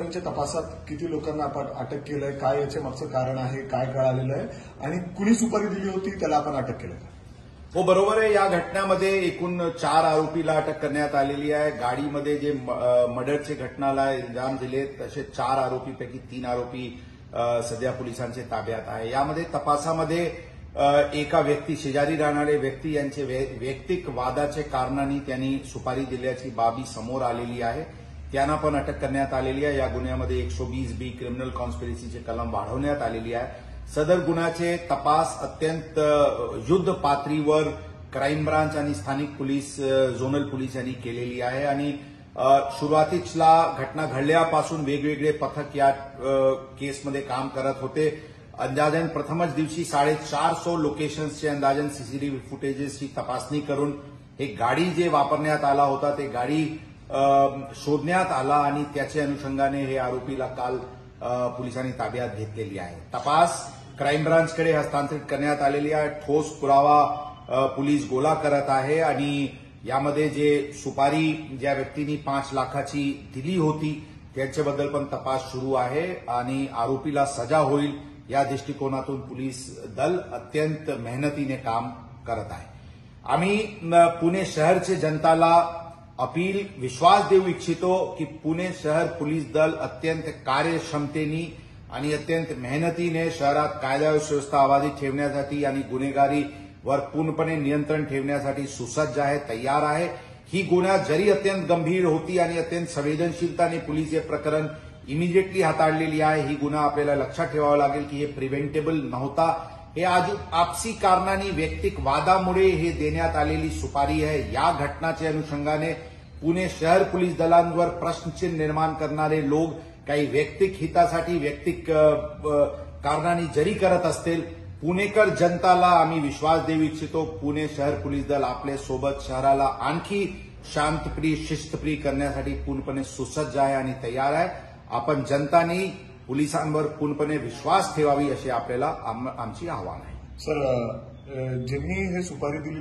सुपारीच्या तपासात किती लोकांना आपण अटक केलंय, काय याच्या मागचं कारण आहे, काय कळालेलं आहे आणि कुणी सुपारी दिली होती त्याला आपण अटक केलं का? हो, बरोबर आहे. या घटनेमध्ये एकूण 4 आरोपीला अटक करण्यात आलेली आहे. गाडीमध्ये जे मर्डरचे घटनाला इल्जाम दिले तसे 4 आरोपीपैकी 3 आरोपी सध्या पोलिसांच्या ताब्यात आहे. यामध्ये तपासामध्ये एका व्यक्ती, शेजारी राहणारे व्यक्ती यांचे वैयक्तिक वादाचे कारणांनी त्यांनी सुपारी दिल्याची बाबी समोर आलेली आहे. त्यांना पण अटक करण्यात आलेली आहे. या गुन्ह्यामध्ये 120B क्रिमिनल कॉन्स्पिरसीचे कलम वाढवण्यात आलेली आहे. सदर गुन्ह्याचे तपास अत्यंत युद्ध पातळीवर क्राईम ब्रांच आणि स्थानिक पोलीस, झोनल पोलीस यांनी केलेली आहे आणि सुरुवातीला घटना घडल्यापासून वेगवेगळे पथक या केसमध्ये काम करत होते. अंदाजन प्रथमच दिवशी 450 लोकेशन्सचे अंदाजन सीसीटीव्ही फुटेजेसची तपासणी करून हे गाडी जे वापरण्यात आला होता ते गाडी शोधण्यात आला आणि त्याच्या अनुषंगाने हे आरोपीला काल पोलिसांनी ताब्यात घेतलेली आहे. तपास क्राईम ब्रांचकडे हस्तांतरित करण्यात आलेली आहे. ठोस पुरावा पोलीस गोळा करत आहे आणि यामध्ये जे सुपारी ज्या व्यक्तींनी 5 लाखाची दिली होती त्यांच्याबद्दल पण तपास सुरू आहे आणि आरोपीला सजा होईल या दृष्टिकोनातून पोलीस दल अत्यंत मेहनतीने काम करत आहे. आम्ही पुणे शहरचे जनताला अपील, विश्वास देऊ इच्छितो की पुणे शहर पोलीस दल अत्यंत कार्यक्षमतेने आणि अत्यंत मेहनतीने शहरात कायदा व सुव्यवस्था अबाधित ठेवण्यासाठी आणि गुन्हेगारीवर पूर्णपणे नियंत्रण ठेवण्यासाठी सुसज्ज आहे, तयार आहे. ही गुन्हा जरी अत्यंत गंभीर होती आणि अत्यंत संवेदनशीलताने पोलीस हे प्रकरण इमिजिएटली हाताळलेली आहे. ही गुन्हा आपल्याला लक्षात ठेवावा लागेल की हे प्रिव्हेंटेबल नव्हता. हे आज आपसी कारणांनी, वैयक्तिक वादामुळे हे देण्यात आलेली सुपारी आहे. या घटनाच्या अनुषंगाने पुणे शहर पोलीस दलांवर प्रश्नचिन्ह निर्माण करणारे लोक काही वैयक्तिक हितासाठी, वैयक्तिक कारणांनी जरी करत असतील, पुणेकर जनताला आम्ही विश्वास देऊ इच्छितो. पुणे शहर पोलीस दल आपल्या सोबत शहराला आणखी शांतप्रिय, शिस्तप्रिय करण्यासाठी पूर्णपणे सुसज्ज आहे आणि तयार आहे. आपण जनतांनी पोलिसांवर पूर्णपणे विश्वास ठेवावी अशी आपल्याला आमची आव्हान आहे. सर, ज्यांनी हे सुपारी दिली